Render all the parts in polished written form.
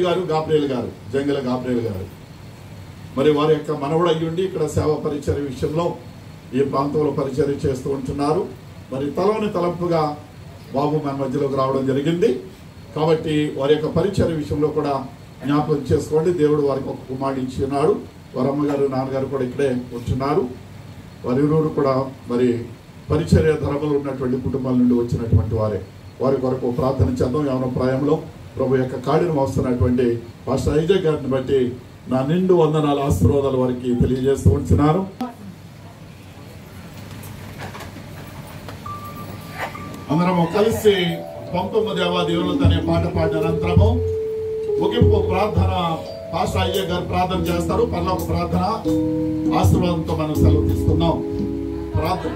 గారు గాబ్రియల్ గారు జంగల గాబ్రియల్ గారు మరి వారి యొక్క మనవడు అయ్యుండి ఇక్కడ సేవా పరిచర్య విషయంలో ఈ ప్రాంతంలో పరిచర్య చేస్తూ ఉంటున్నారు. మరి తలవని తలంపుగా బాబు మన మధ్యలోకి రావడం జరిగింది. కాబట్టి వారి యొక్క పరిచర్య విషయంలో కూడా జ్ఞాపకం చేసుకోండి. దేవుడు వారికి ఒక కుమారుడు ఇచ్చి ఉన్నాడు. వారి అమ్మగారు నాన్నగారు కూడా ఇక్కడే ఉంటున్నారు. వారిరువురు కూడా మరి పరిచర్య ధర్మలు ఉన్నటువంటి కుటుంబాల నుండి వచ్చినటువంటి వారి కొరకు ప్రార్థన చేద్దాం. యవన ప్రాయంలో ప్రభు యొక్క కాడిని మోస్తున్నటువంటి పాస్టర్ ఐజాక్ గారిని బట్టి నా నిండు వందనాల ఆశీర్వాదాలు వారికి తెలియజేస్తూ ఉంటున్నారు. అందరము కలిసి పంపము దేవా దేవులతో అనే పాట పాడిన అనంతరము ముగింపు ప్రార్థన పాస్టర్ ఐజాక్ గారు ప్రార్థన చేస్తారు. పరలోక ప్రార్థన ఆశీర్వాదంతో మనం సెలవు తీసుకుందాం. ప్రార్థన.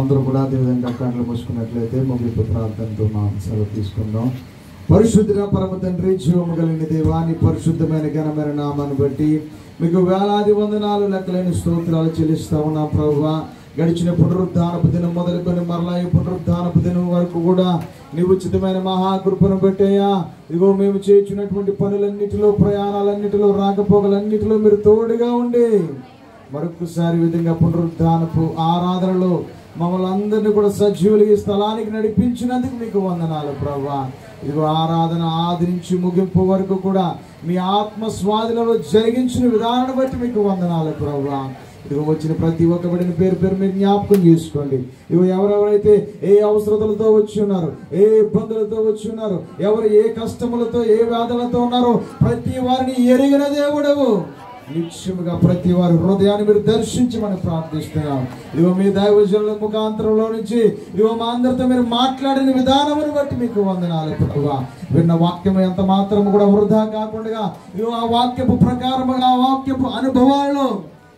అందరూ కూడా అదేవిధంగా కళ్ళు మూసుకున్నట్లయితే ముగింపు ప్రార్థనతో మనం సెలవు తీసుకుందాం. పరిశుద్ధ పరమ తండ్రి, జీవము కలిగిన దేవాని పరిశుద్ధమైన ఘనమైన నామాన్ని బట్టి మీకు వేలాది వందనాలు లెక్కలేని స్తోత్రాలు చెల్లిస్తా ఉన్నాం ప్రభువా. గడిచిన పునరుద్ధానపు దినం మొదలుకొని మరలా ఈ పునరుద్ధానపు దినం వరకు కూడా నీ ఉచితమైన మహాకృపను బట్టేయా. ఇదిగో మేము చేయించినటువంటి పనులన్నిటిలో, ప్రయాణాలన్నిటిలో, రాకపోకలన్నిటిలో మీరు తోడుగా ఉండి మరొకసారి విధంగా పునరుద్ధానపు ఆరాధనలో మమ్మల్ని అందరినీ కూడా సజీవులకి స్థలానికి నడిపించినందుకు మీకు వందనాలు ప్రభువా. ఇదిగో ఆరాధన ఆది నుంచి ముగింపు వరకు కూడా మీ ఆత్మ స్వాధీనంలో జరిగించిన విధానాన్ని బట్టి మీకు వందనాలు ప్రభువా. ఇదిగో వచ్చిన ప్రతి ఒక్క బిడ్డని పేరు మీరు జ్ఞాపకం చేసుకోండి. ఇవి ఎవరెవరైతే ఏ అవసరతలతో వచ్చి ఉన్నారు, ఏ ఇబ్బందులతో వచ్చి ఉన్నారు, ఎవరు ఏ కష్టములతో ఏ వేదనలతో ఉన్నారో ప్రతి వారిని ఎరిగిన దేవుడవు. నిశ్చయముగా ప్రతి వారి హృదయాన్ని మీరు దర్శించి మనం ప్రార్థిస్తున్నాం. ఇదిగో మీ దైవజనుల ముఖాంతరంలో నుంచి ఇదిగో మా అందరితో మీరు మాట్లాడిన విధానమును బట్టి మీకు వందనాలు ప్రభువా. విన్న వాక్యం ఎంత మాత్రం కూడా వృధా కాకుండా ఇదిగో ఆ వాక్యపు ప్రకారముగా, ఆ వాక్యపు అనుభవాల్లో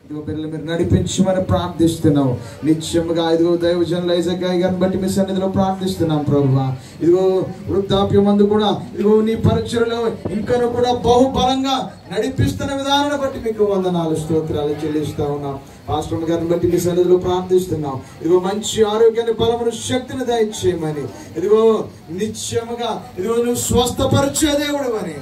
ఇదిగో పిల్లలు మీరు నడిపించమని ప్రార్థిస్తున్నాం. నిత్యముగా ఇదిగో దైవజనుల ఐజాక్ గారిని బట్టి మీ సన్నిధిలో ప్రార్థిస్తున్నాం ప్రభువా. ఇదిగో వృద్ధాప్యం మందు కూడా ఇదిగో నీ పరిచర్యలో ఇంకను కూడా బహుబలంగా నడిపిస్తున్న విధానాన్ని బట్టి మీకు వందనాలు స్తోత్రాలు చెల్లిస్తా ఉన్నాం. పాస్టర్ గారిని బట్టి మీ సన్నిధిలో ప్రార్థిస్తున్నాం. ఇదిగో మంచి ఆరోగ్యాన్ని, బలమును, శక్తిని దయచేయమని, ఇదిగో నిత్యముగా ఇదిగో నువ్వు స్వస్థపరిచే దేవుడు అని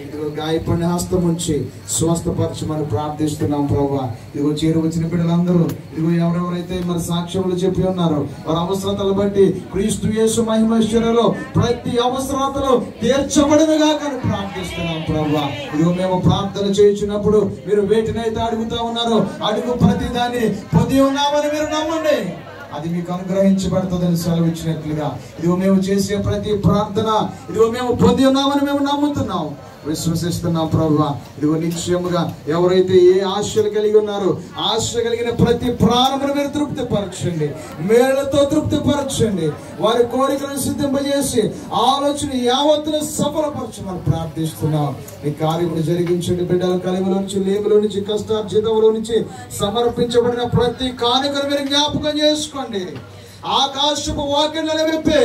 ఇదిగో గాయపడిన హస్తం ఉంచి స్వస్థపరచమని ప్రార్థిస్తున్నాం ప్రభువా. ఇదిగో చేరువచ్చిన బిడ్డలందరూ ఇదిగో ఎవరెవరైతే మరి సాక్ష్యములు చెప్పి ఉన్నారో వారి అవసరతలు బట్టి క్రీస్తు యేసు మహిమైశ్వర్యంలో ప్రతి అవసరతలు తీర్చబడినగా కానీ ప్రార్థిస్తున్నాం ప్రభువా. ఇదిగో మేము ప్రార్థన చేయించినప్పుడు మీరు వేటినైతే అడుగుతా ఉన్నారో అడుగు ప్రతి దాన్ని పొంది ఉన్నామని మీరు నమ్మండి, అది మీకు అనుగ్రహించబడుతుందని సెలవు ఇచ్చినట్లుగా ఇదిగో మేము చేసే ప్రతి ప్రార్థన ఇదిగో మేము పొంది ఉన్నామని మేము నమ్ముతున్నాం, విశ్వసిస్తున్నాం ప్రభువా. ఇదిగో నిశ్చయముగా ఎవరైతే ఏ ఆశలు కలిగి ఉన్నారో ఆశ కలిగిన ప్రతి ప్రాణమును మీరు తృప్తిపరచండి, మేళ్లతో తృప్తిపరచండి, వారి కోరికలను సిద్ధింపజేసి ఆలోచన యావత్తును సఫలపరచమని ప్రార్థిస్తున్నాం. ఈ కార్యమును జరిగించండి. బిడ్డల కలిమిలో నుంచి, లేమిలో నుంచి, కష్టార్జితంలో నుంచి సమర్పించబడిన ప్రతి కానుకను మీరు జ్ఞాపకం చేసుకోండి. ఆకాశపు వాక్యాలను విప్పి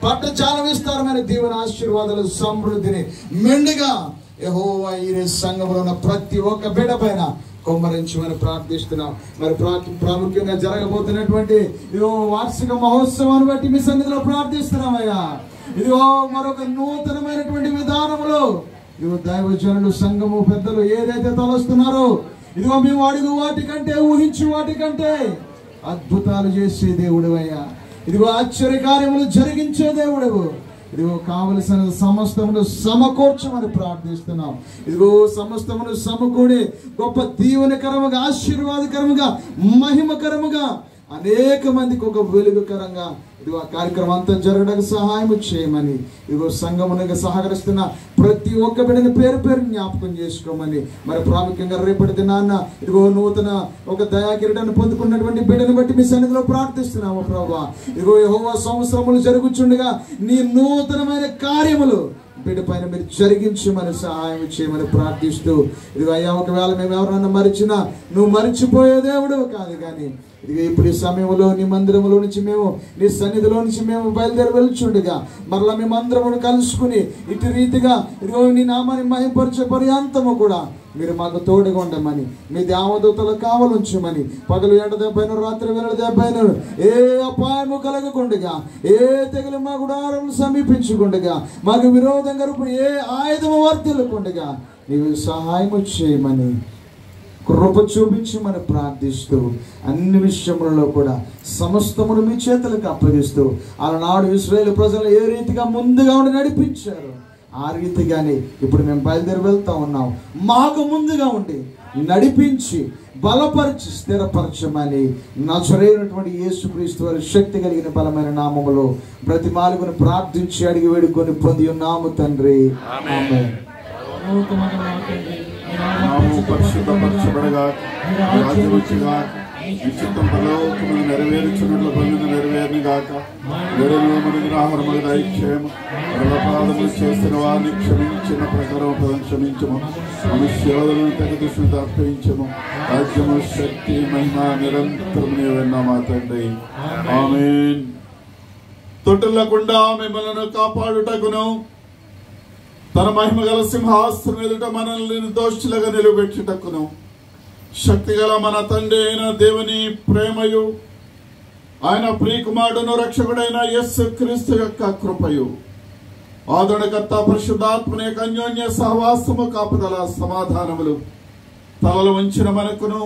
పట్టచాల విస్తారమైన దీవెన ఆశీర్వాదాలు సమృద్ధిని మెండుగా యెహోవా ఈరే సంఘంలో ఉన్న ప్రతి ఒక్క బిడ్డ పైన కొమ్మరించమని ప్రార్థిస్తున్నాం. మరి ప్రాముఖ్యంగా జరగబోతున్నటువంటి ఇదిగో వార్షిక మహోత్సవాన్ని బట్టి మీ సన్నిధిలో ప్రార్థిస్తున్నామయ్యా. ఇదిగో మరొక నూతనమైనటువంటి విధానంలో ఇదిగో దైవజనులు, సంఘము పెద్దలు ఏదైతే తలస్తున్నారో ఇదిగో మేము అడుగు వాటికంటే, ఊహించు వాటికంటే అద్భుతాలు చేసే దేవుడు అయ్యా. ఇదిగో ఆశ్చర్య కార్యములు జరిగించే దేవుడు. ఇదిగో కావలసిన సమస్తమును సమకూర్చమని ప్రార్థిస్తున్నాం. ఇదిగో సమస్తమును సమకూడి గొప్ప దీవెనకరముగా, ఆశీర్వాదకరముగా, మహిమకరముగా, అనేక మందికి ఒక వెలుగుకరంగా ఇదిగో ఆ కార్యక్రమం అంతా జరగడానికి సహాయం చేయమని, ఇదిగో సంఘమునగా సహకరిస్తున్న ప్రతి ఒక్క బిడ్డని పేరు పేరు జ్ఞాపకం చేసుకోమని, మరి ప్రాముఖ్యంగా రేపటి దినాన్న ఇదిగో నూతన ఒక దయాకిరీటాన్ని పొందుకున్నటువంటి బిడ్డను బట్టి మీ సన్నిధిలో ప్రార్థిస్తున్నాము ప్రభువా. ఇదిగో యెహోవా సంవత్సరములు జరుగుచుండగా నీ నూతనమైన కార్యములు బిడ్డ పైన మీరు జరిగించమని సహాయం చేయమని ప్రార్థిస్తూ, ఇదిగో అయ్యా ఒకవేళ మేము ఎవరన్నా మరిచినా నువ్వు మరిచిపోయే దేవుడు కాదు, కానీ ఇదిగో ఇప్పుడు ఈ సమయంలో నీ మందిరంలో నుంచి మేము, నీ సన్నిధిలో నుంచి మేము బయలుదేరి వెళ్తుండగా మరలా మేమందరము కలుసుకుని ఇటు రీతిగా ఇదిగో నీ నామాన్ని మహింపరిచే పర్యంతము కూడా మీరు మాకు తోడుగా ఉండమని, మీ దేవదూతలు కావలుంచమని, పగలు ఎండ దెబ్బైన రాత్రి వేళ దెబ్బైన ఏ అపాయము కలగకుండగా, ఏ తెగులు మా గుడారం సమీపించకుండగా, మాకు విరోధంగా ఇప్పుడు ఏ ఆయుధము వర్తిల్లకుండగా నీవు సహాయం చేయమని, కృప చూపించమని ప్రార్థిస్తూ, అన్ని విషయములలో కూడా సమస్తమును మీ చేతులకు అప్పగిస్తూ, ఆనాడు ఇశ్రాయేలు ప్రజలు ఏ రీతిగా ముందుగా ఉండి నడిపించారు ఆ రీతిగానే ఇప్పుడు మేము బయలుదేరి వెళ్తా ఉన్నాం. మాకు ముందుగా ఉండి నడిపించి బలపరిచి స్థిరపరచమని నజరేయుడైనటువంటి యేసుక్రీస్తు వారి శక్తి కలిగిన బలమైన నామములో బ్రతిమాలుకొని ప్రార్థించి అడిగి వేడుకొని పొంది ఉన్నాము తండ్రి. ఆమేన్. పరిశుద్ధపరచబడగా రాజ్యముగా నిశ్చితం పరలోకమును నెరవేర్చున్నట్లు పొందిన నెరవేరుని గాక. నెరవేరుమని ఆహారములు దయచేయము. అపరాధములు చేసిన వారిని క్షమించిన ప్రకారం పదం క్షమించము. మనుష్యోధులను తెగ దృష్టిని అర్పించము. రాజ్యము, శక్తి, మహిమ నిరంతరం నీవెన్నా తండ్రి. ఆమేన్. తొట్టులకుండా మిమ్మల్ని కాపాడుటకును తన మహిమ గల సింహాసనం ఎదుట మనల్ని నిర్దోషులుగా నిలబెట్టుటకును శక్తిగల మన తండ్రి అయిన దేవుని ప్రేమయు, ఆయన ప్రియకుమారుడును రక్షకుడైన యేసుక్రీస్తు యొక్క కృపయు, ఆదరణకర్త పరిశుద్ధాత్మని యొక్క అన్యోన్య సహవాసము, కాపుదల, సమాధానములు తలలు వంచిన మనకును,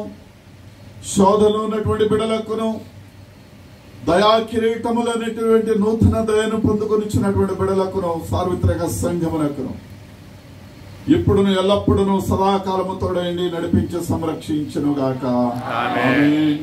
శోధనలు ఉన్నటువంటి బిడలకును, దయా కిరీటములనేటువంటి నూతన దయను పొందుకొనిచ్చినటువంటి బిడలకును, సార్వత్రిక సంఘమునకును ఇప్పుడును ఎల్లప్పుడును సదాకాలము తోడైండి నడిపించి సంరక్షించును గాక. ఆమేన్.